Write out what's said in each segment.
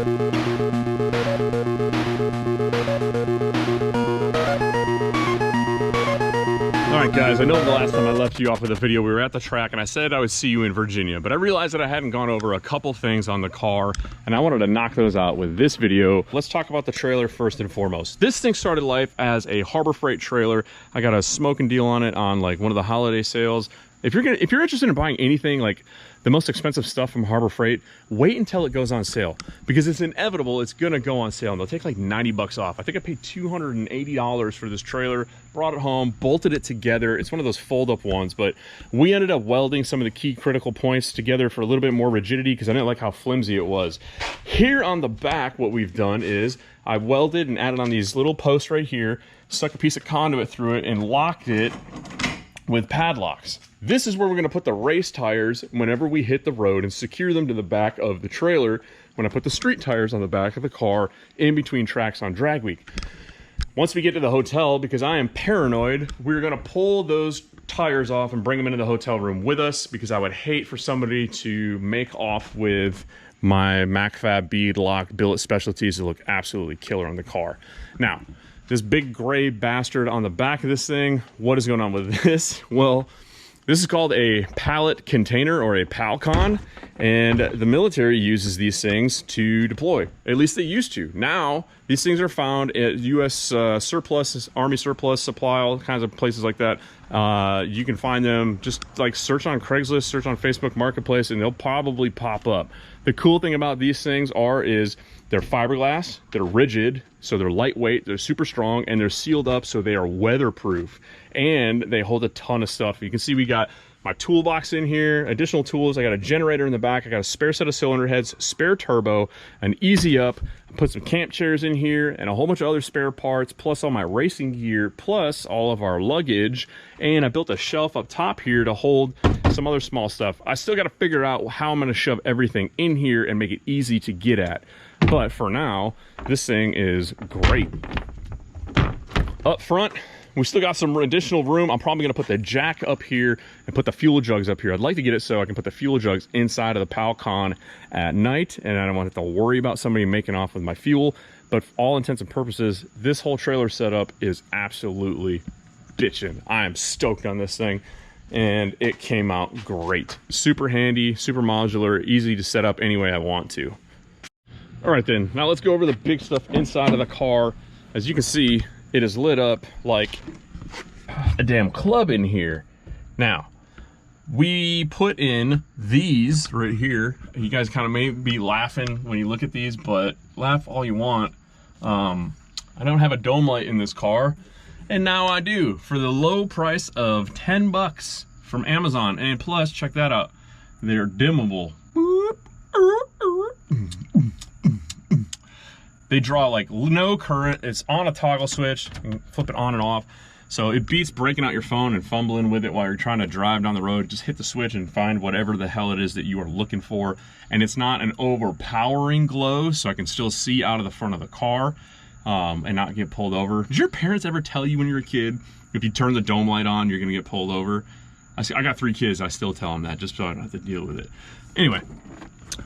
Alright guys, I know the last time I left you off with a video we were at the track and I said I would see you in Virginia, but I realized that I hadn't gone over a couple things on the car and I wanted to knock those out with this video. Let's talk about the trailer first and foremost. This thing started life as a Harbor Freight trailer. I got a smoking deal on it on like one of the holiday sales. If you're interested in buying anything like the most expensive stuff from Harbor Freight, wait until it goes on sale because it's inevitable it's gonna go on sale and they'll take like 90 bucks off. I think I paid $280 for this trailer, brought it home, bolted it together. It's one of those fold-up ones, but we ended up welding some of the key critical points together for a little bit more rigidity because I didn't like how flimsy it was. Here on the back, what we've done is I welded and added on these little posts right here, stuck a piece of conduit through it and locked it with padlocks. This is where we're going to put the race tires whenever we hit the road and secure them to the back of the trailer when I put the street tires on the back of the car in between tracks on drag week. Once we get to the hotel, because I am paranoid, we're going to pull those tires off and bring them into the hotel room with us because I would hate for somebody to make off with my MacFab bead lock billet specialties that look absolutely killer on the car. Now, this big gray bastard on the back of this thing, what is going on with this? Well, this is called a pallet container or a PALCON, and the military uses these things to deploy. At least they used to. Now, these things are found at U.S. surplus, Army surplus supply, all kinds of places like that. You can find them, just like search on Craigslist, search on Facebook Marketplace, and they'll probably pop up. The cool thing about these things is they're fiberglass, they're rigid, so they're lightweight, they're super strong, and they're sealed up so they are weatherproof. And they hold a ton of stuff. You can see we got my toolbox in here, additional tools. I got a generator in the back. I got a spare set of cylinder heads, spare turbo, an easy up. I put some camp chairs in here and a whole bunch of other spare parts, plus all my racing gear, plus all of our luggage. And I built a shelf up top here to hold some other small stuff. I still got to figure out how I'm going to shove everything in here and make it easy to get at. But for now, this thing is great. Up front, we still got some additional room. I'm probably gonna put the jack up here and put the fuel jugs up here. I'd like to get it so I can put the fuel jugs inside of the PALCON at night and I don't want to have to worry about somebody making off with my fuel. But for all intents and purposes, this whole trailer setup is absolutely bitchin'. I am stoked on this thing and it came out great. Super handy, super modular, easy to set up any way I want to. All right then, now let's go over the big stuff inside of the car. As you can see, it is lit up like a damn club in here. Now, we put in these right here. You guys kind of may be laughing when you look at these, but laugh all you want. I don't have a dome light in this car, and now I do for the low price of 10 bucks from Amazon. And plus, check that out, they're dimmable. They draw like no current. It's on a toggle switch. You can flip it on and off. So it beats breaking out your phone and fumbling with it while you're trying to drive down the road. Just hit the switch and find whatever the hell it is that you are looking for. And it's not an overpowering glow, so I can still see out of the front of the car and not get pulled over. Did your parents ever tell you when you were a kid, if you turn the dome light on, you're gonna get pulled over? I got 3 kids, I still tell them that just so I don't have to deal with it. Anyway.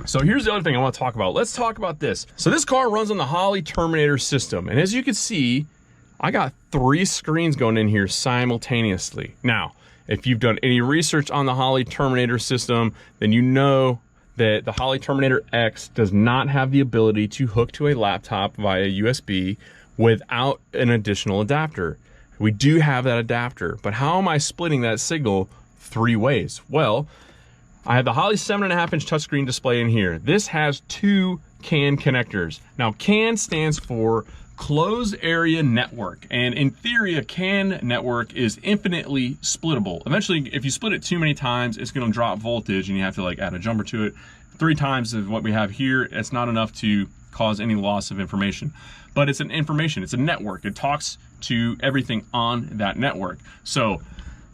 So here's the other thing I want to talk about. Let's talk about this. So this car runs on the Holley Terminator system. And as you can see, I got 3 screens going in here simultaneously. Now, if you've done any research on the Holley Terminator system, then you know that the Holley Terminator X does not have the ability to hook to a laptop via USB without an additional adapter. We do have that adapter, but how am I splitting that signal 3 ways? Well, I have the Holley 7.5-inch touchscreen display in here. This has 2 CAN connectors. Now, CAN stands for Closed Area Network, and in theory, a CAN network is infinitely splittable. Eventually, if you split it too many times, it's going to drop voltage, and you have to like add a jumper to it. 3 times of what we have here, it's not enough to cause any loss of information. But it's an information, it's a network. It talks to everything on that network. So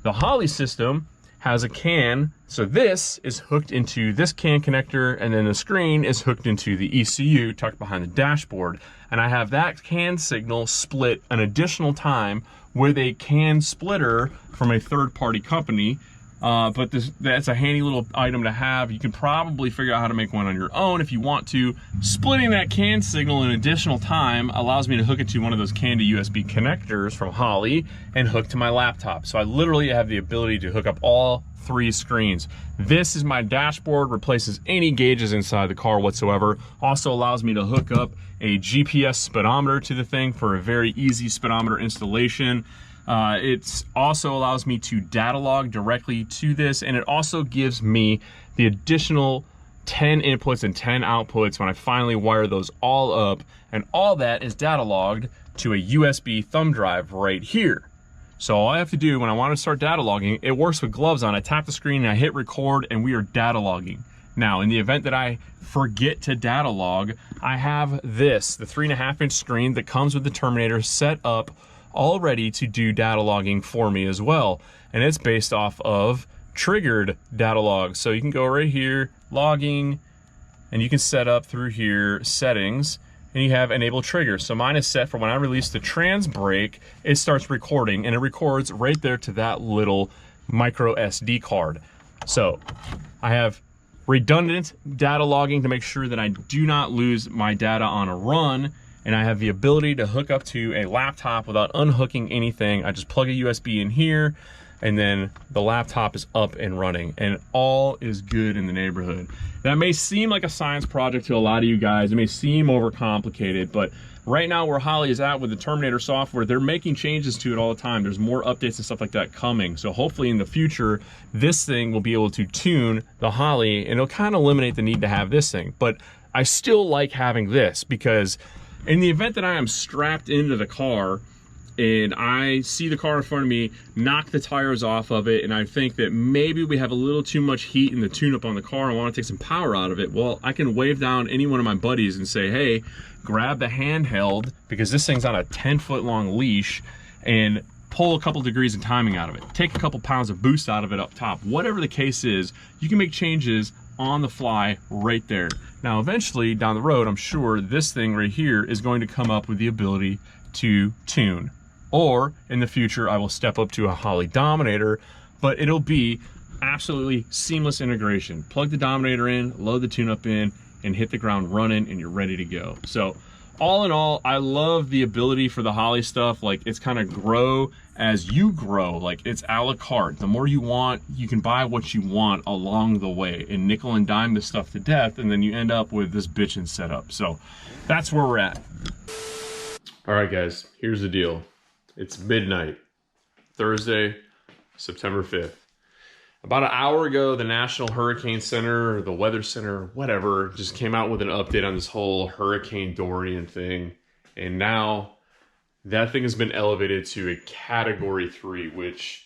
the Holley system has a CAN, so this is hooked into this CAN connector, and then the screen is hooked into the ECU tucked behind the dashboard. And I have that CAN signal split an additional time with a CAN splitter from a third-party company but that's a handy little item to have. You can probably figure out how to make one on your own if you want to. Splitting that CAN signal in additional time allows me to hook it to one of those CAN to USB connectors from Holley and hook to my laptop. So I literally have the ability to hook up all 3 screens. This is my dashboard, replaces any gauges inside the car whatsoever. Also allows me to hook up a GPS speedometer to the thing for a very easy speedometer installation. It also allows me to data log directly to this, and it also gives me the additional 10 inputs and 10 outputs when I finally wire those all up, and all that is data logged to a USB thumb drive right here. So all I have to do when I want to start data logging, it works with gloves on. I tap the screen and I hit record and we are data logging. Now, in the event that I forget to data log, I have this, the 3.5-inch screen that comes with the Terminator set up all ready to do data logging for me as well. And it's based off of triggered data logs. So you can go right here, logging, and you can set up through here settings, and you have enable trigger. So mine is set for when I release the trans brake, it starts recording, and it records right there to that little micro SD card. So I have redundant data logging to make sure that I do not lose my data on a run, and I have the ability to hook up to a laptop without unhooking anything. I just plug a USB in here, and then the laptop is up and running, and all is good in the neighborhood. That may seem like a science project to a lot of you guys. It may seem overcomplicated, but right now where Holley is at with the Terminator software, they're making changes to it all the time. There's more updates and stuff like that coming. So hopefully in the future, this thing will be able to tune the Holley, and it'll kind of eliminate the need to have this thing. But I still like having this, because in the event that I am strapped into the car and I see the car in front of me, knock the tires off of it, and I think that maybe we have a little too much heat in the tune-up on the car, I want to take some power out of it, well, I can wave down any one of my buddies and say, hey, grab the handheld, because this thing's on a 10-foot long leash, and pull a couple degrees of timing out of it. Take a couple pounds of boost out of it up top. Whatever the case is, you can make changes on the fly right there. Now, eventually, down the road, I'm sure this thing right here is going to come up with the ability to tune. Or in the future, I will step up to a Holley Dominator, but it'll be absolutely seamless integration. Plug the Dominator in, load the tune-up in, and hit the ground running, and you're ready to go. So all in all, I love the ability for the Holley stuff. Like, it's kind of grow as you grow. Like, it's a la carte. The more you want, you can buy what you want along the way and nickel and dime this stuff to death, and then you end up with this bitchin' setup. So that's where we're at. All right, guys, here's the deal. It's midnight, Thursday, September 5th. About an hour ago, the National Hurricane Center, or the Weather Center, whatever, just came out with an update on this whole Hurricane Dorian thing. And now that thing has been elevated to a Category 3, which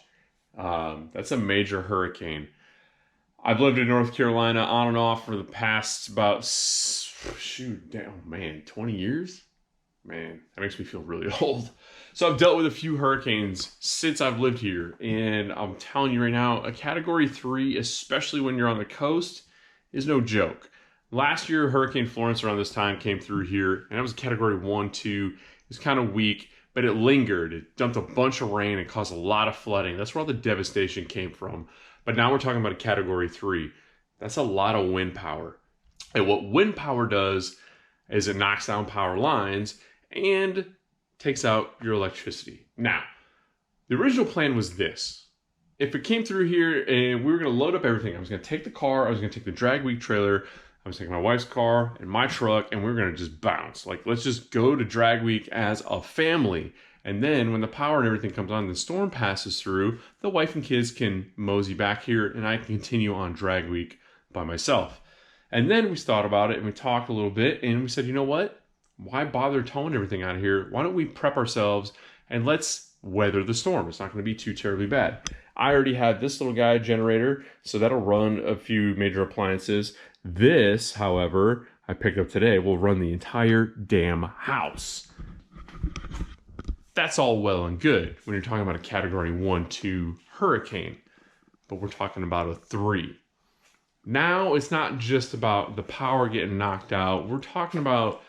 that's a major hurricane. I've lived in North Carolina on and off for the past about, 20 years? Man, that makes me feel really old. So I've dealt with a few hurricanes since I've lived here, and I'm telling you right now, a Category 3, especially when you're on the coast, is no joke. Last year, Hurricane Florence around this time came through here, and that was a Category 1, 2. It was kind of weak, but it lingered. It dumped a bunch of rain and caused a lot of flooding. That's where all the devastation came from. But now we're talking about a Category 3. That's a lot of wind power. And what wind power does is it knocks down power lines and takes out your electricity. Now, the original plan was this. If it came through here and we were going to load up everything, I was going to take the car, I was going to take the drag week trailer, I was taking my wife's car and my truck, and we were going to just bounce. Like, let's just go to drag week as a family. And then when the power and everything comes on, the storm passes through, the wife and kids can mosey back here, and I can continue on drag week by myself. And then we thought about it, and we talked a little bit, and we said, you know what? Why bother towing everything out of here? Why don't we prep ourselves and let's weather the storm? It's not going to be too terribly bad. I already have this little guy generator, so that'll run a few major appliances. This, however, I picked up today, will run the entire damn house. That's all well and good when you're talking about a Category 1, 2 hurricane, but we're talking about a 3. Now it's not just about the power getting knocked out. We're talking about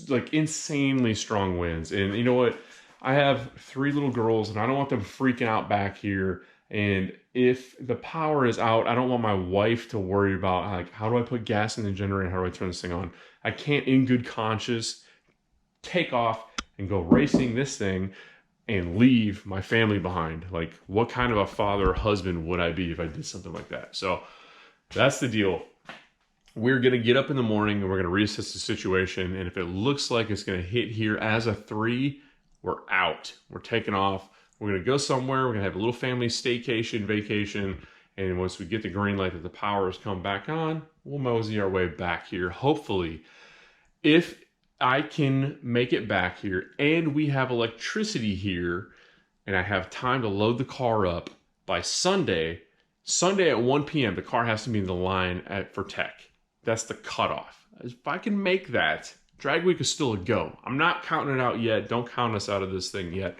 like insanely strong winds. And you know what? I have 3 little girls, and I don't want them freaking out back here And if the power is out, I don't want my wife to worry about, like, how do I put gas in the generator? How do I turn this thing on? I can't in good conscience take off and go racing this thing and leave my family behind. Like, what kind of a father or husband would I be if I did something like that? So that's the deal. We're going to get up in the morning and we're going to reassess the situation. And if it looks like it's going to hit here as a 3, we're out. We're taking off. We're going to go somewhere. We're going to have a little family staycation, vacation. And once we get the green light that the power has come back on, we'll mosey our way back here. Hopefully, if I can make it back here and we have electricity here and I have time to load the car up by Sunday at 1 p.m., the car has to be in the line for tech. That's the cutoff. If I can make that, drag week is still a go. I'm not counting it out yet. Don't count us out of this thing yet.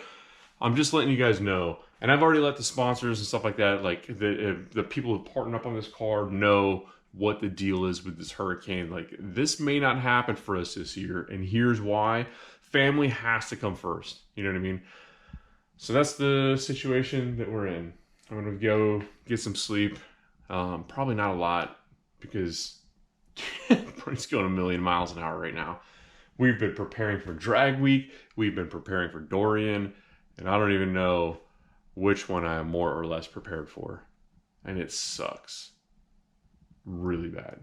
I'm just letting you guys know. And I've already let the sponsors and stuff like that, like the people who partnered up on this car, know what the deal is with this hurricane. Like, this may not happen for us this year, and here's why. Family has to come first. You know what I mean? So that's the situation that we're in. I'm gonna go get some sleep. Probably not a lot, because it's going a million miles an hour right now. We've been preparing for drag week. We've been preparing for Dorian, and I don't even know which one I am more or less prepared for. And it sucks really bad.